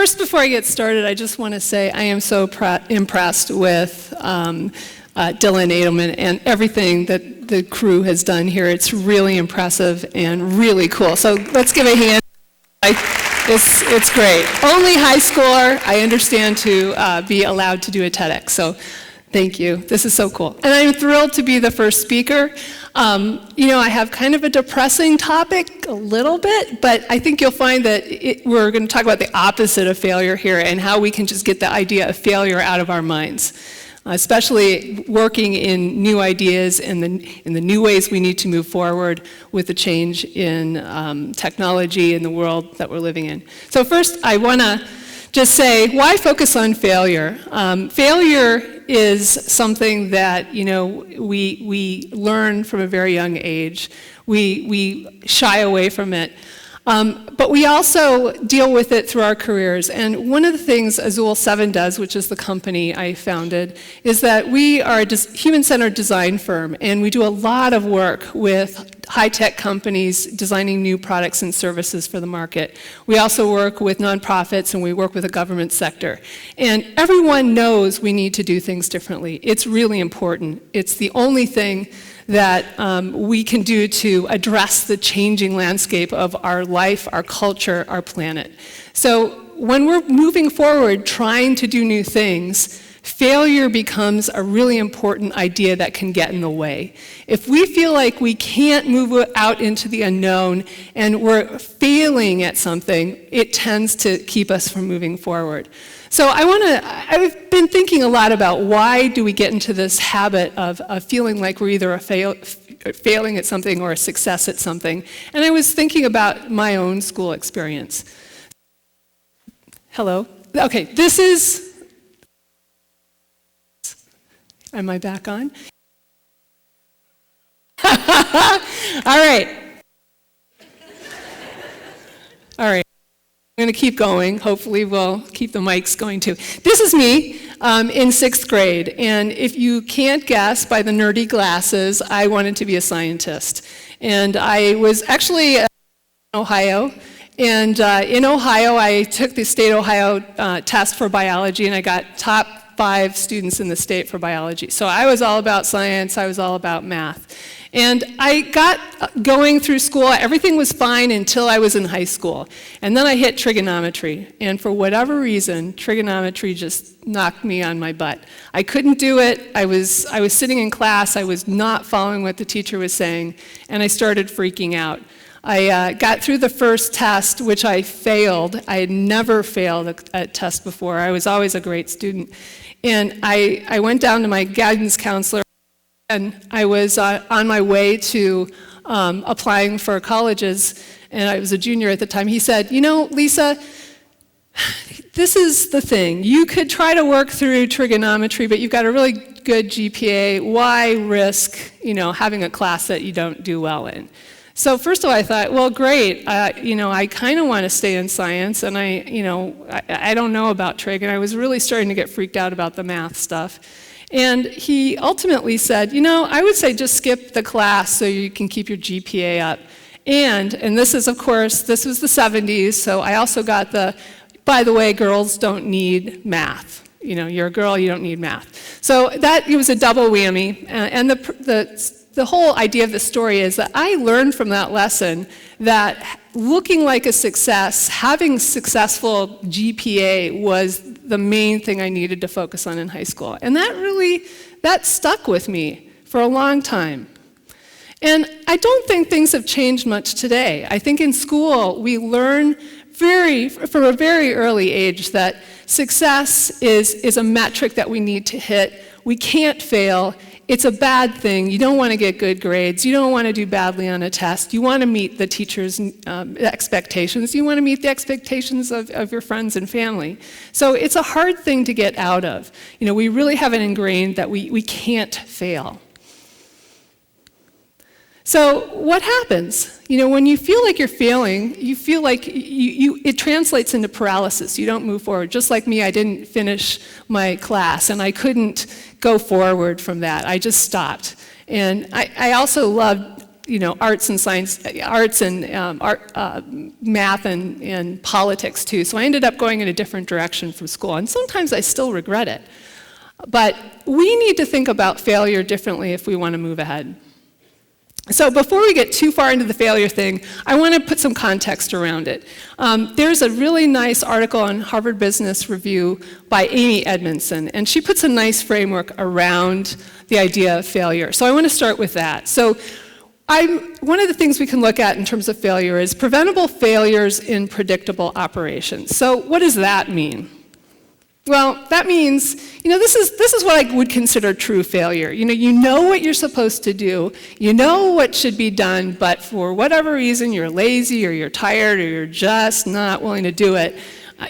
first, before I get started, I just want to say I am so impressed with Dylan Adelman and everything that the crew has done here. It's really impressive and really cool. So let's give a hand. It's great. Only high schooler, I understand, to be allowed to do a TEDx. So thank you. This is so cool. And I'm thrilled to be the first speaker. I have kind of a depressing topic, a little bit, but I think you'll find that we're going to talk about the opposite of failure here and how we can just get the idea of failure out of our minds, especially working in new ideas and in the new ways we need to move forward with the change in technology in the world that we're living in. So first, I want to just say, why focus on failure? Failure is something that we learn from a very young age. We shy away from it. But we also deal with it through our careers. And one of the things Azul 7 does, which is the company I founded, is that we are a human-centered design firm, and we do a lot of work with high-tech companies designing new products and services for the market. We also work with nonprofits, and we work with the government sector. And everyone knows we need to do things differently. It's really important. It's the only thing that we can do to address the changing landscape of our life, our culture, our planet. So when we're moving forward trying to do new things, failure becomes a really important idea that can get in the way. If we feel like we can't move out into the unknown and we're failing at something, it tends to keep us from moving forward. So I've been thinking a lot about why do we get into this habit of feeling like we're either failing at something or a success at something. And I was thinking about my own school experience. Hello? Okay, this is... Am I back on? All right. All right. I'm going to keep going. Hopefully we'll keep the mics going too. This is me in 6th grade, and if you can't guess by the nerdy glasses, I wanted to be a scientist. And I was actually in Ohio, and in Ohio I took the state Ohio test for biology, and I got top 5 students in the state for biology. So I was all about science, I was all about math. And I got going through school, everything was fine until I was in high school. And then I hit trigonometry. And for whatever reason, trigonometry just knocked me on my butt. I couldn't do it. I was sitting in class, I was not following what the teacher was saying, and I started freaking out. I got through the first test, which I failed. I had never failed a test before. I was always a great student. And I went down to my guidance counselor, and I was on my way to applying for colleges, and I was a junior at the time. He said, Lisa, this is the thing. You could try to work through trigonometry, but you've got a really good GPA. Why risk, having a class that you don't do well in? So first of all, I thought, well, great. I kind of want to stay in science, and I don't know about trig, and I was really starting to get freaked out about the math stuff. And he ultimately said, I would say just skip the class so you can keep your GPA up. And this is, of course, this was the 70s, so I also got by the way, girls don't need math. You're a girl, you don't need math. So it was a double whammy, and the whole idea of the story is that I learned from that lesson that looking like a success, having successful GPA was the main thing I needed to focus on in high school. And that stuck with me for a long time. And I don't think things have changed much today. I think in school we learn from a very early age that success is a metric that we need to hit. We can't fail. It's a bad thing. You don't want to get good grades. You don't want to do badly on a test. You want to meet the teacher's expectations. You want to meet the expectations of your friends and family. So it's a hard thing to get out of. We really have it ingrained that we can't fail. So what happens? When you feel like you're failing, you feel like it translates into paralysis. You don't move forward. Just like me, I didn't finish my class, and I couldn't go forward from that. I just stopped. And I also loved arts and science, arts and math and politics too. So I ended up going in a different direction from school, and sometimes I still regret it. But we need to think about failure differently if we want to move ahead. So before we get too far into the failure thing, I want to put some context around it. There's a really nice article on Harvard Business Review by Amy Edmondson, and she puts a nice framework around the idea of failure. So I want to start with that. So one of the things we can look at in terms of failure is preventable failures in predictable operations. So what does that mean? Well, that means, this is what I would consider true failure. You know what you're supposed to do, you know what should be done, but for whatever reason, you're lazy or you're tired or you're just not willing to do it.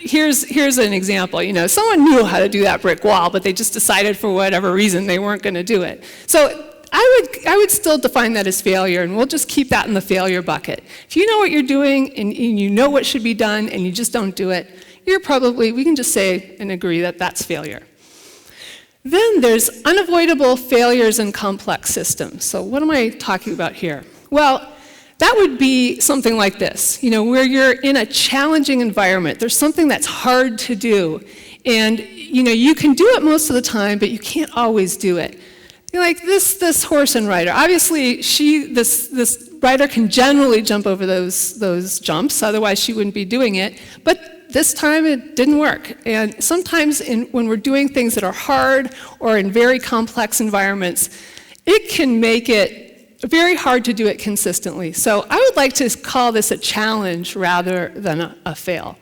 Here's an example. Someone knew how to do that brick wall, but they just decided for whatever reason they weren't going to do it. So I would still define that as failure, and we'll just keep that in the failure bucket. If you know what you're doing and you know what should be done and you just don't do it, we can just say and agree that that's failure. Then there's unavoidable failures in complex systems. So what am I talking about here? Well, that would be something like this, where you're in a challenging environment. There's something that's hard to do, and you can do it most of the time, but you can't always do it. Like this horse and rider. Obviously, this rider can generally jump over those jumps, otherwise she wouldn't be doing it. But this time it didn't work. And sometimes when we're doing things that are hard or in very complex environments, it can make it very hard to do it consistently. So I would like to call this a challenge rather than a fail.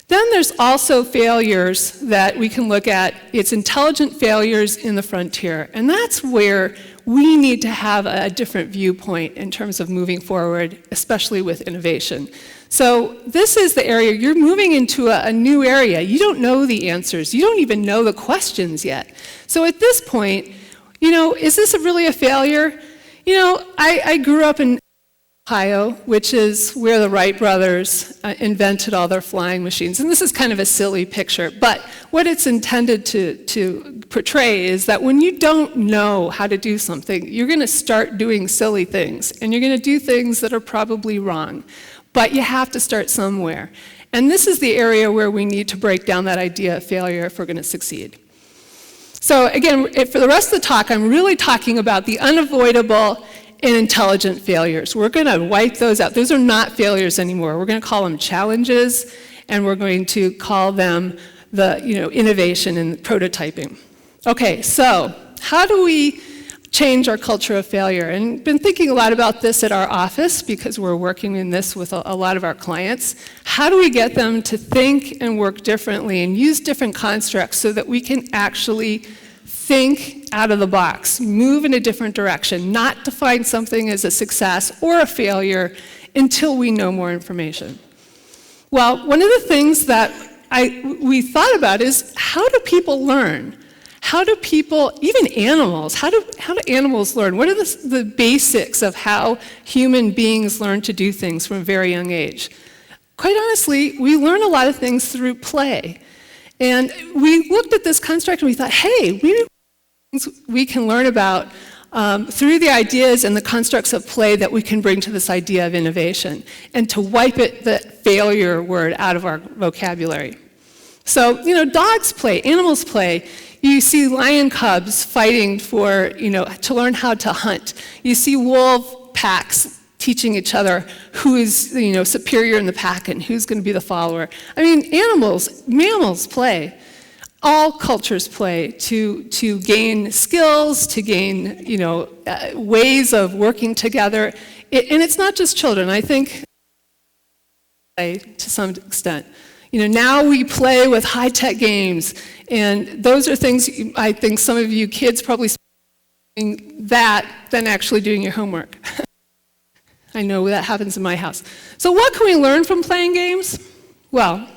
Then there's also failures that we can look at. It's intelligent failures in the frontier. And that's where we need to have a different viewpoint in terms of moving forward, especially with innovation. So this is the area, you're moving into a new area. You don't know the answers. You don't even know the questions yet. So at this point, is this really a failure? I grew up in Ohio, which is where the Wright brothers invented all their flying machines. And this is kind of a silly picture, but what it's intended to portray is that when you don't know how to do something, you're going to start doing silly things, and you're going to do things that are probably wrong. But you have to start somewhere. And this is the area where we need to break down that idea of failure if we're going to succeed. So again, for the rest of the talk, I'm really talking about the unavoidable and intelligent failures. We're going to wipe those out. Those are not failures anymore. We're going to call them challenges, and we're going to call them innovation and prototyping. Okay, so how do we change our culture of failure? And been thinking a lot about this at our office because we're working in this with a lot of our clients. How do we get them to think and work differently and use different constructs so that we can actually think out of the box, move in a different direction, not define something as a success or a failure until we know more information? Well, one of the things that we thought about is, how do people learn? How do people, even animals, how do animals learn? What are the basics of how human beings learn to do things from a very young age? Quite honestly, we learn a lot of things through play. And we looked at this construct and we thought, hey, maybe we can learn about through the ideas and the constructs of play that we can bring to this idea of innovation, and to wipe the failure word out of our vocabulary. So, dogs play, animals play. You see lion cubs fighting to learn how to hunt. You see wolf packs teaching each other who is, superior in the pack and who's going to be the follower. I mean, mammals play. All cultures play to gain skills, to gain, ways of working together. And it's not just children. I think play to some extent. Now we play with high-tech games, and those are things I think some of you kids probably doing that than actually doing your homework. I know that happens in my house. So what can we learn from playing games? Well,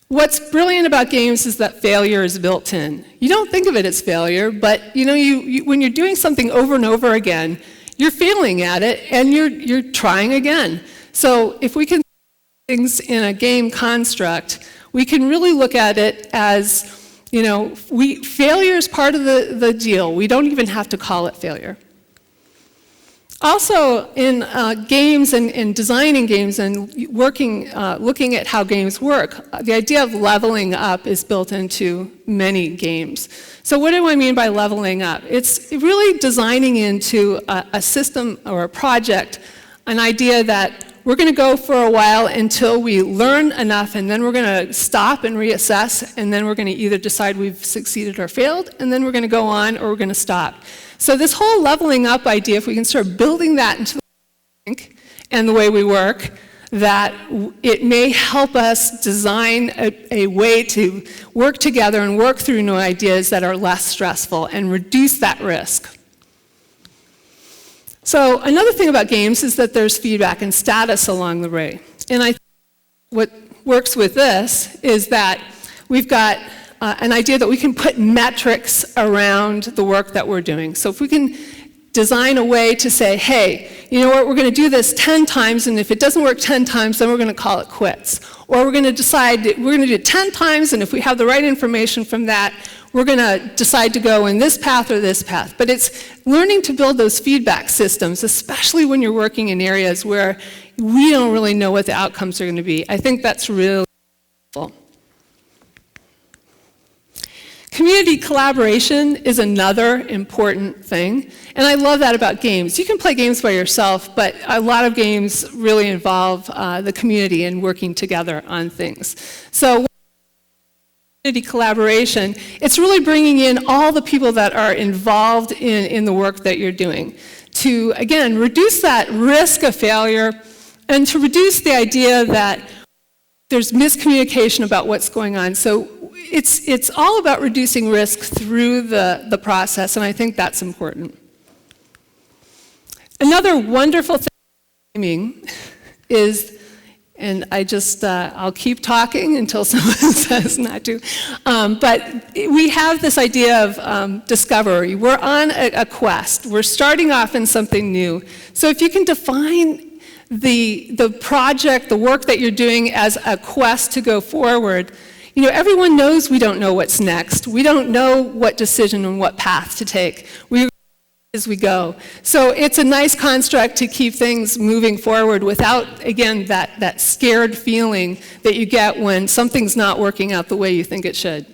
what's brilliant about games is that failure is built in. You don't think of it as failure, but when you're doing something over and over again, you're failing at it, and you're trying again. So if we can things in a game construct, we can really look at it as, failure is part of the deal. We don't even have to call it failure. Also, in games and designing games and looking at how games work, the idea of leveling up is built into many games. So what do I mean by leveling up? It's really designing into a system or a project an idea that we're going to go for a while until we learn enough, and then we're going to stop and reassess, and then we're going to either decide we've succeeded or failed, and then we're going to go on or we're going to stop. So this whole leveling up idea, if we can start building that into the way we think and the way we work, that it may help us design a way to work together and work through new ideas that are less stressful and reduce that risk. So another thing about games is that there's feedback and status along the way. And I think what works with this is that we've got an idea that we can put metrics around the work that we're doing. So if we can design a way to say, hey, you know what, we're going to do this 10 times, and if it doesn't work 10 times, then we're going to call it quits. Or we're going to decide that we're going to do it 10 times, and if we have the right information from that, we're going to decide to go in this path or this path. But it's learning to build those feedback systems, especially when you're working in areas where we don't really know what the outcomes are going to be. I think that's really helpful. Community collaboration is another important thing, and I love that about games. You can play games by yourself, but a lot of games really involve the community and working together on things. So community collaboration, it's really bringing in all the people that are involved in the work that you're doing to, again, reduce that risk of failure and to reduce the idea that there's miscommunication about what's going on. So it's all about reducing risk through the process, and I think that's important. Another wonderful thing is, and I'll keep talking until someone says not to, but we have this idea of discovery. We're on a quest. We're starting off in something new. So if you can define the project, the work that you're doing as a quest to go forward, you know, everyone knows we don't know what's next. We don't know what decision and what path to take. We as we go. So it's a nice construct to keep things moving forward without, again, that scared feeling that you get when something's not working out the way you think it should.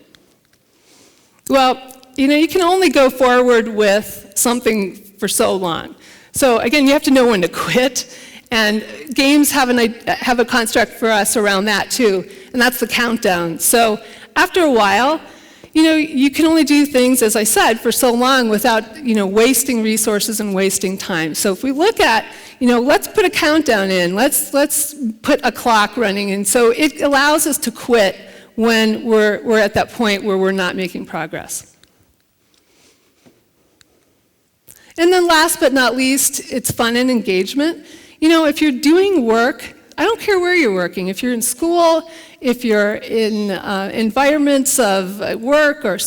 Well, you know, you can only go forward with something for so long. So again, you have to know when to quit. And games have a construct for us around that too, and that's the countdown. So after a while, you know, you can only do things, as I said, for so long without, you know, wasting resources and wasting time. So if we look at, you know, let's put a countdown in, let's put a clock running in, so it allows us to quit when we're at that point where we're not making progress. And then last but not least, it's fun and engagement. You know, if you're doing work, I don't care where you're working. If you're in school, if you're in environments of work or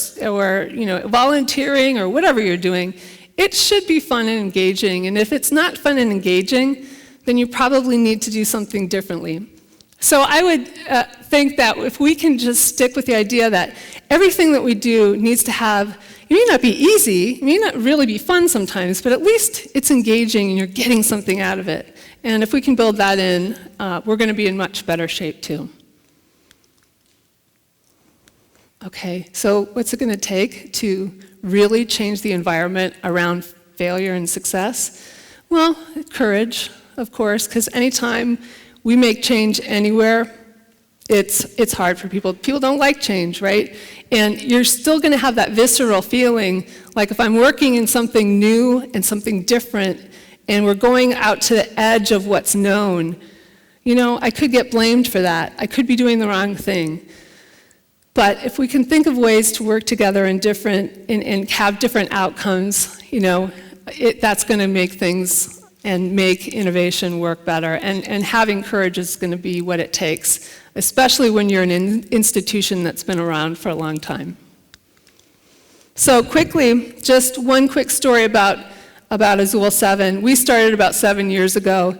you know, volunteering or whatever you're doing, it should be fun and engaging. And if it's not fun and engaging, then you probably need to do something differently. So I would think that if we can just stick with the idea that everything that we do needs to have, it may not be easy, it may not really be fun sometimes, but at least it's engaging and you're getting something out of it. And if we can build that in, we're going to be in much better shape too. Okay, so what's it going to take to really change the environment around failure and success? Well, courage, of course, because anytime we make change anywhere, it's hard for people. People don't like change, right? And you're still going to have that visceral feeling, like if I'm working in something new and something different, and we're going out to the edge of what's known, you know, I could get blamed for that. I could be doing the wrong thing. But if we can think of ways to work together and have different outcomes, you know, that's going to make things and make innovation work better. And having courage is going to be what it takes, especially when you're an institution that's been around for a long time. So quickly, just one quick story about Azul 7. We started about 7 years ago.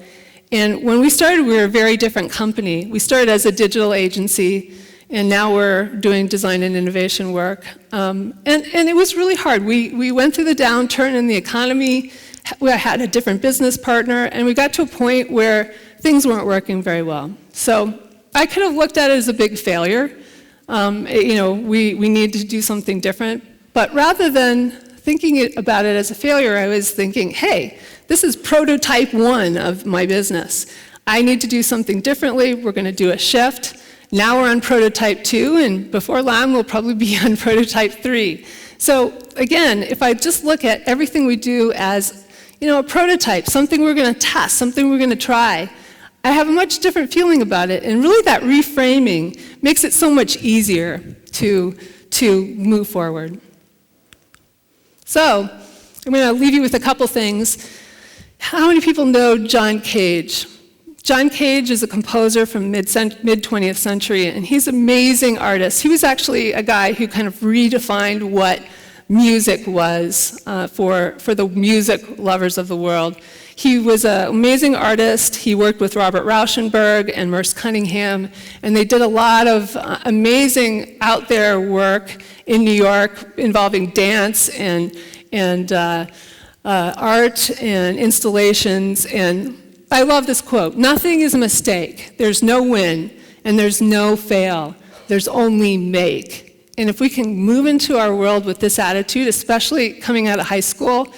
And when we started, we were a very different company. We started as a digital agency, and now we're doing design and innovation work. And it was really hard. We went through the downturn, and the economy I had a different business partner, and we got to a point where things weren't working very well. So I could have looked at it as a big failure. We need to do something different. But rather than thinking about it as a failure, I was thinking, hey, this is prototype 1 of my business. I need to do something differently. We're going to do a shift. Now we're on prototype 2, and before long, we'll probably be on prototype 3. So again, if I just look at everything we do as a prototype, something we're going to test, something we're going to try, I have a much different feeling about it. And really that reframing makes it so much easier to move forward. So I'm going to leave you with a couple things. How many people know John Cage? John Cage is a composer from mid-20th century, and he's an amazing artist. He was actually a guy who kind of redefined what music was for the music lovers of the world. He was an amazing artist. He worked with Robert Rauschenberg and Merce Cunningham, and they did a lot of amazing out there work in New York involving dance and art and installations. And I love this quote: "Nothing is a mistake. There's no win, and there's no fail. There's only make." And if we can move into our world with this attitude, especially coming out of high school,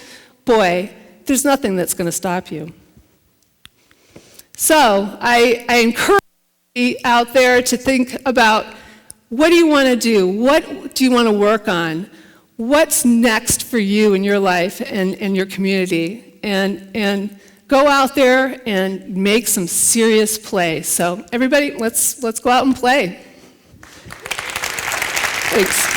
boy, there's nothing that's going to stop you. So I encourage you out there to think about, what do you want to do? What do you want to work on? What's next for you in your life and your community? And go out there and make some serious play. So everybody, let's go out and play. Thanks.